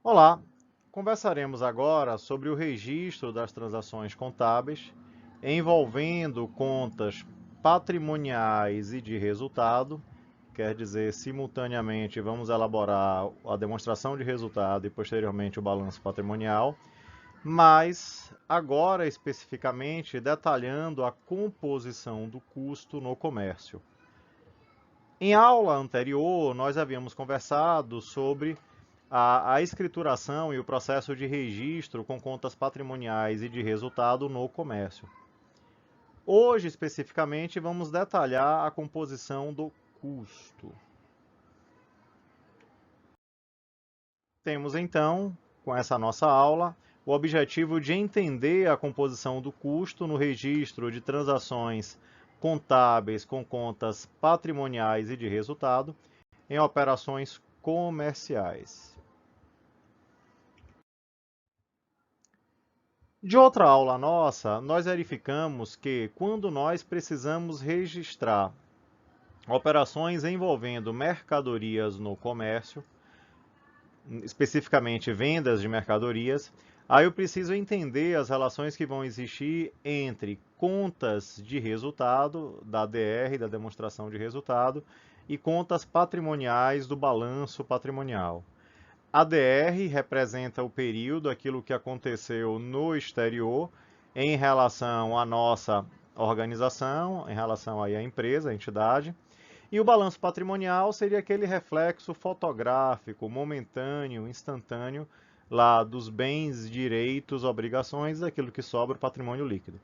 Olá, conversaremos agora sobre o registro das transações contábeis envolvendo contas patrimoniais e de resultado, quer dizer, simultaneamente vamos elaborar a demonstração de resultado e posteriormente o balanço patrimonial, mas agora especificamente detalhando a composição do custo no comércio. Em aula anterior, nós havíamos conversado sobre a escrituração e o processo de registro com contas patrimoniais e de resultado no comércio. Hoje, especificamente, vamos detalhar a composição do custo. Temos, então, com essa nossa aula, o objetivo de entender a composição do custo no registro de transações contábeis com contas patrimoniais e de resultado em operações comerciais. De outra aula nossa, nós verificamos que quando nós precisamos registrar operações envolvendo mercadorias no comércio, especificamente vendas de mercadorias, aí eu preciso entender as relações que vão existir entre contas de resultado, da DR, da demonstração de resultado, e contas patrimoniais do balanço patrimonial. A DR representa o período, aquilo que aconteceu no exterior, em relação à nossa organização, em relação aí à empresa, à entidade. E o balanço patrimonial seria aquele reflexo fotográfico, momentâneo, instantâneo, lá dos bens, direitos, obrigações, daquilo que sobra, o patrimônio líquido.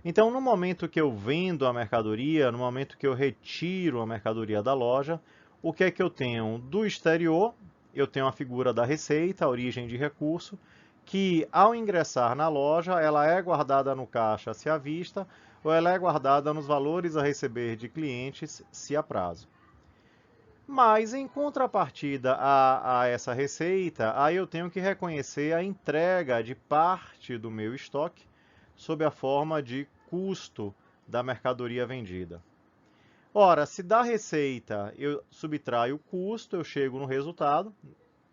Então, no momento que eu vendo a mercadoria, no momento que eu retiro a mercadoria da loja, o que é que eu tenho? Do exterior, eu tenho a figura da receita, a origem de recurso, que ao ingressar na loja, ela é guardada no caixa se à vista, ou ela é guardada nos valores a receber de clientes se a prazo. Mas, em contrapartida a essa receita, aí eu tenho que reconhecer a entrega de parte do meu estoque sob a forma de custo da mercadoria vendida. Ora, se da receita eu subtraio o custo, eu chego no resultado,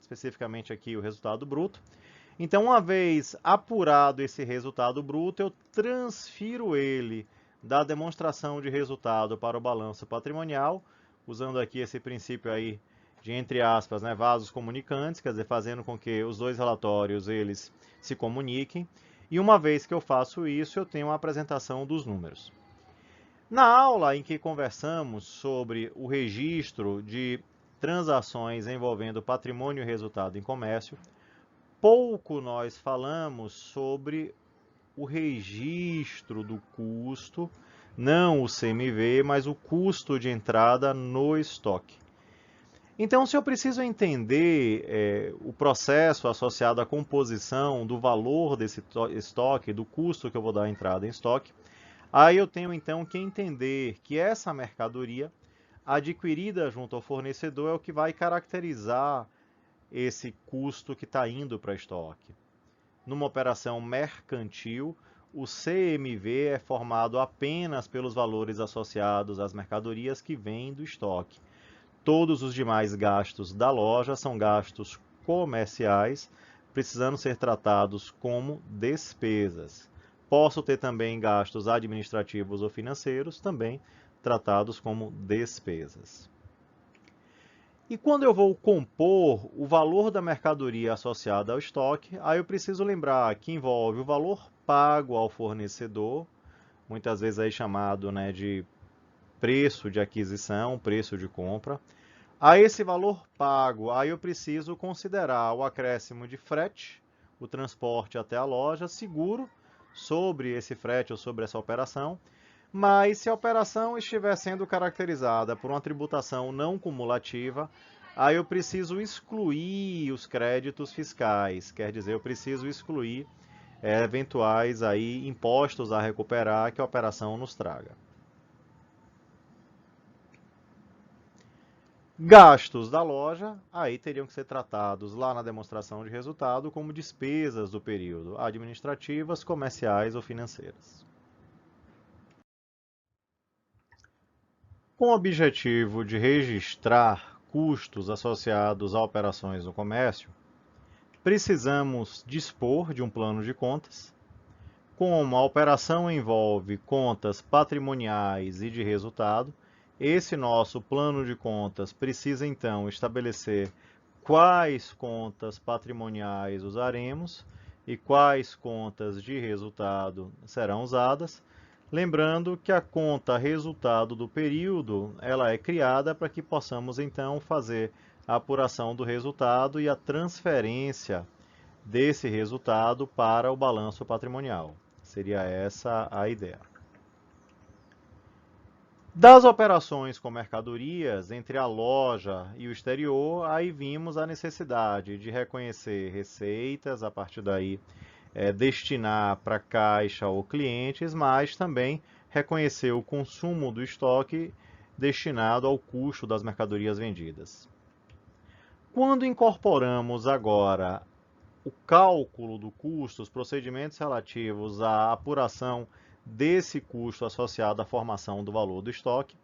especificamente aqui o resultado bruto. Então, uma vez apurado esse resultado bruto, eu transfiro ele da demonstração de resultado para o balanço patrimonial, usando aqui esse princípio aí de, entre aspas, né, vasos comunicantes, quer dizer, fazendo com que os dois relatórios eles se comuniquem. E uma vez que eu faço isso, eu tenho a apresentação dos números. Na aula em que conversamos sobre o registro de transações envolvendo patrimônio e resultado em comércio, pouco nós falamos sobre o registro do custo, não o CMV, mas o custo de entrada no estoque. Então, se eu preciso entender o processo associado à composição do valor desse estoque, do custo que eu vou dar a entrada em estoque, aí eu tenho então que entender que essa mercadoria adquirida junto ao fornecedor é o que vai caracterizar esse custo que está indo para estoque. Numa operação mercantil, o CMV é formado apenas pelos valores associados às mercadorias que vêm do estoque. Todos os demais gastos da loja são gastos comerciais, precisando ser tratados como despesas. Posso ter também gastos administrativos ou financeiros, também tratados como despesas. E quando eu vou compor o valor da mercadoria associada ao estoque, aí eu preciso lembrar que envolve o valor pago ao fornecedor, muitas vezes aí chamado, né, de preço de aquisição, preço de compra. A esse valor pago, aí eu preciso considerar o acréscimo de frete, o transporte até a loja, seguro sobre esse frete ou sobre essa operação. Mas se a operação estiver sendo caracterizada por uma tributação não cumulativa, aí eu preciso excluir os créditos fiscais, quer dizer, eu preciso excluir eventuais aí impostos a recuperar que a operação nos traga. Gastos da loja, aí teriam que ser tratados lá na demonstração de resultado como despesas do período, administrativas, comerciais ou financeiras. Com o objetivo de registrar custos associados a operações no comércio, precisamos dispor de um plano de contas. Como a operação envolve contas patrimoniais e de resultado, esse nosso plano de contas precisa então estabelecer quais contas patrimoniais usaremos e quais contas de resultado serão usadas. Lembrando que a conta resultado do período, ela é criada para que possamos então fazer a apuração do resultado e a transferência desse resultado para o balanço patrimonial. Seria essa a ideia. Das operações com mercadorias entre a loja e o exterior, aí vimos a necessidade de reconhecer receitas, a partir daí destinar para caixa ou clientes, mas também reconhecer o consumo do estoque destinado ao custo das mercadorias vendidas. Quando incorporamos agora o cálculo do custo, os procedimentos relativos à apuração desse custo associado à formação do valor do estoque,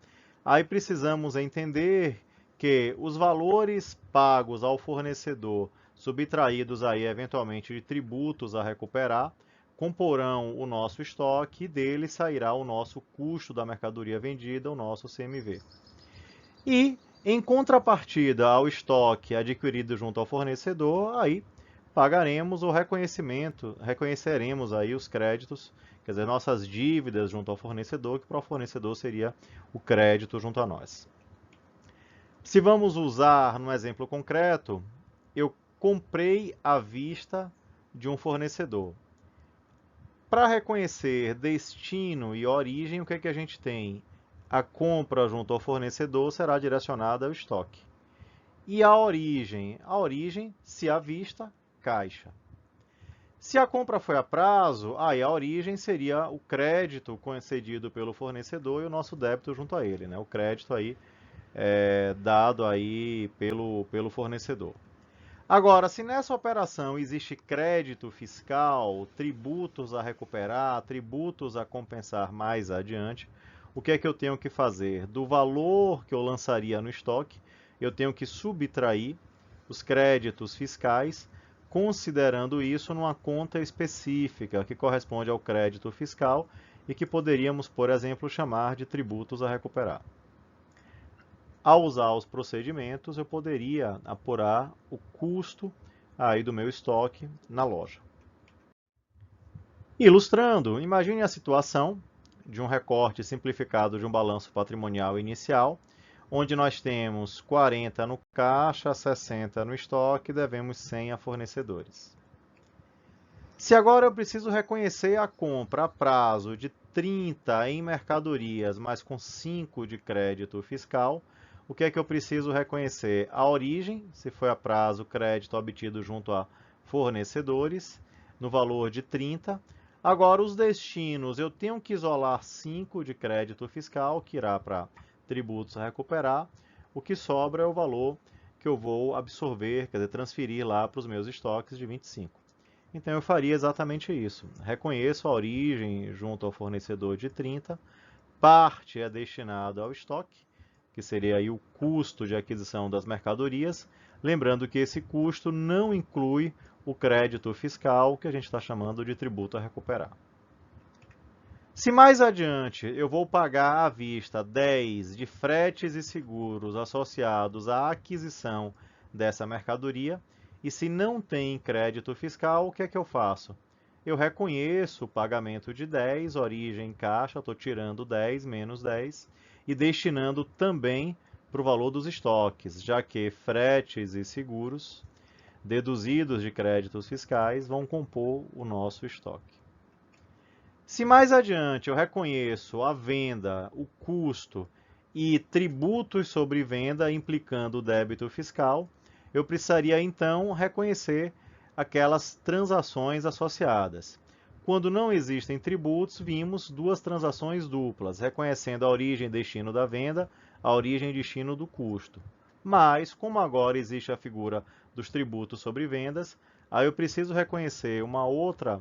aí precisamos entender que os valores pagos ao fornecedor, subtraídos aí eventualmente de tributos a recuperar, comporão o nosso estoque e dele sairá o nosso custo da mercadoria vendida, o nosso CMV. E, em contrapartida ao estoque adquirido junto ao fornecedor, aí pagaremos o reconheceremos aí os créditos, quer dizer, nossas dívidas junto ao fornecedor, que para o fornecedor seria o crédito junto a nós. Se vamos usar no exemplo concreto, eu comprei à vista de um fornecedor. Para reconhecer destino e origem, o que é que a gente tem? A compra junto ao fornecedor será direcionada ao estoque. E a origem? A origem, se à vista, caixa. Se a compra foi a prazo, aí a origem seria o crédito concedido pelo fornecedor e o nosso débito junto a ele, né? O crédito aí dado aí pelo fornecedor. Agora, se nessa operação existe crédito fiscal, tributos a recuperar, tributos a compensar mais adiante, o que é que eu tenho que fazer? Do valor que eu lançaria no estoque, eu tenho que subtrair os créditos fiscais, considerando isso numa conta específica que corresponde ao crédito fiscal e que poderíamos, por exemplo, chamar de tributos a recuperar. Ao usar os procedimentos, eu poderia apurar o custo aí do meu estoque na loja. Ilustrando, imagine a situação de um recorte simplificado de um balanço patrimonial inicial, onde nós temos 40 no caixa, 60 no estoque e devemos 100 a fornecedores. Se agora eu preciso reconhecer a compra a prazo de 30 em mercadorias, mas com 5 de crédito fiscal, o que é que eu preciso reconhecer? A origem, se foi a prazo crédito obtido junto a fornecedores, no valor de 30. Agora, os destinos, eu tenho que isolar 5 de crédito fiscal, que irá para tributos a recuperar. O que sobra é o valor que eu vou absorver, quer dizer, transferir lá para os meus estoques de 25. Então, eu faria exatamente isso. Reconheço a origem junto ao fornecedor de 30, parte é destinada ao estoque, que seria aí o custo de aquisição das mercadorias, lembrando que esse custo não inclui o crédito fiscal, que a gente está chamando de tributo a recuperar. Se mais adiante eu vou pagar à vista 10 de fretes e seguros associados à aquisição dessa mercadoria, e se não tem crédito fiscal, o que é que eu faço? Eu reconheço o pagamento de 10, origem em caixa, estou tirando 10 menos 10, e destinando também para o valor dos estoques, já que fretes e seguros, deduzidos de créditos fiscais, vão compor o nosso estoque. Se mais adiante eu reconheço a venda, o custo e tributos sobre venda implicando o débito fiscal, eu precisaria então reconhecer aquelas transações associadas. Quando não existem tributos, vimos duas transações duplas, reconhecendo a origem e destino da venda, a origem e destino do custo. Mas, como agora existe a figura dos tributos sobre vendas, aí eu preciso reconhecer uma outra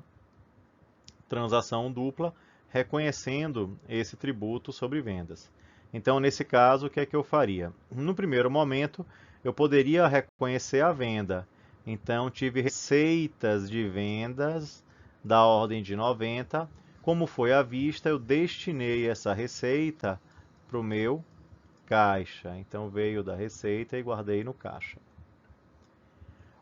transação dupla, reconhecendo esse tributo sobre vendas. Então, nesse caso, o que é que eu faria? No primeiro momento, eu poderia reconhecer a venda, Então, tive receitas de vendas da ordem de 90. Como foi à vista, eu destinei essa receita para o meu caixa. Então, veio da receita e guardei no caixa.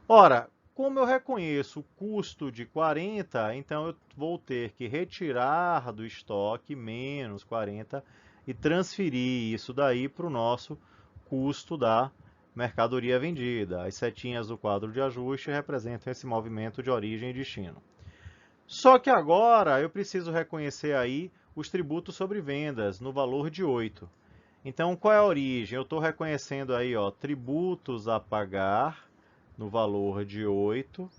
Ora, como eu reconheço o custo de 40, então eu vou ter que retirar do estoque menos 40 e transferir isso daí para o nosso custo da mercadoria vendida. As setinhas do quadro de ajuste representam esse movimento de origem e destino. Só que agora eu preciso reconhecer aí os tributos sobre vendas no valor de 8. Então, qual é a origem? Eu estou reconhecendo aí, ó, tributos a pagar no valor de 8,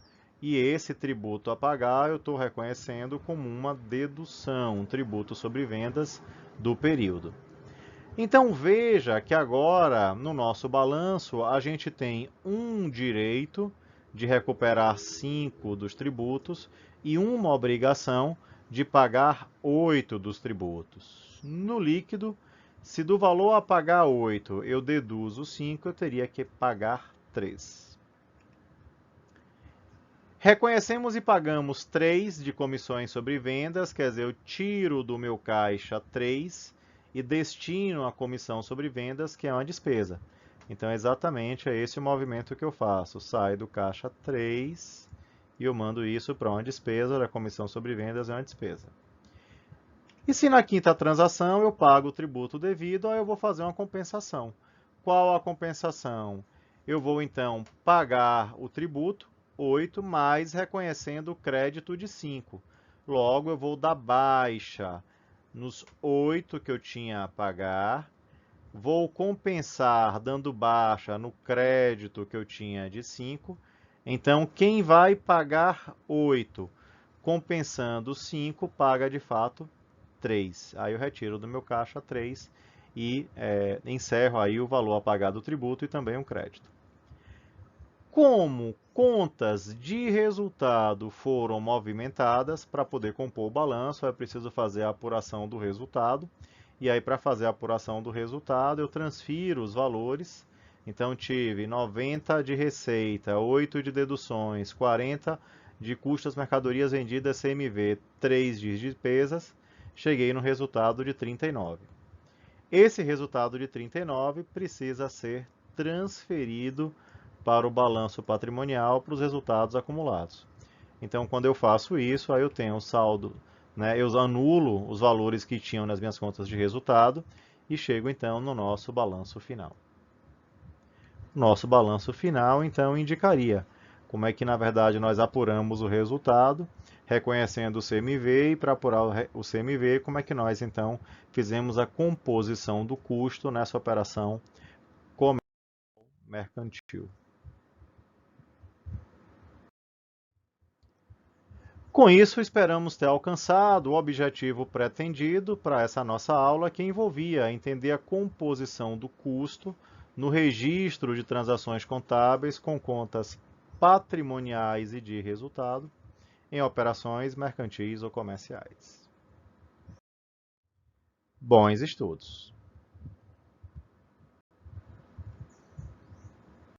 e esse tributo a pagar eu estou reconhecendo como uma dedução, um tributo sobre vendas do período. Então, veja que agora, no nosso balanço, a gente tem um direito de recuperar 5 dos tributos e uma obrigação de pagar 8 dos tributos. No líquido, se do valor a pagar 8 eu deduzo 5, eu teria que pagar 3. Reconhecemos e pagamos 3 de comissões sobre vendas, quer dizer, eu tiro do meu caixa 3 e destino a comissão sobre vendas, que é uma despesa. Então, exatamente é esse o movimento que eu faço. Sai do caixa 3 e eu mando isso para uma despesa, a comissão sobre vendas é uma despesa. E se na quinta transação eu pago o tributo devido, aí eu vou fazer uma compensação. Qual a compensação? Eu vou então pagar o tributo, 8, mais reconhecendo o crédito de 5. Logo, eu vou dar baixa nos 8 que eu tinha a pagar, vou compensar dando baixa no crédito que eu tinha de 5. Então, quem vai pagar 8 compensando 5 paga de fato 3. Aí eu retiro do meu caixa 3 e encerro aí o valor a pagar do tributo e também um crédito. Como contas de resultado foram movimentadas, para poder compor o balanço, é preciso fazer a apuração do resultado. E aí, para fazer a apuração do resultado, eu transfiro os valores. Então, tive 90 de receita, 8 de deduções, 40 de custas mercadorias vendidas CMV, 3 de despesas. Cheguei no resultado de 39. Esse resultado de 39 precisa ser transferido para o balanço patrimonial para os resultados acumulados. Então, quando eu faço isso, aí eu tenho um saldo, né, eu anulo os valores que tinham nas minhas contas de resultado e chego então no nosso balanço final. Nosso balanço final, então, indicaria como é que, na verdade, nós apuramos o resultado, reconhecendo o CMV, e para apurar o CMV, como é que nós, então, fizemos a composição do custo nessa operação mercantil. Com isso, esperamos ter alcançado o objetivo pretendido para essa nossa aula, que envolvia entender a composição do custo no registro de transações contábeis com contas patrimoniais e de resultado em operações mercantis ou comerciais. Bons estudos!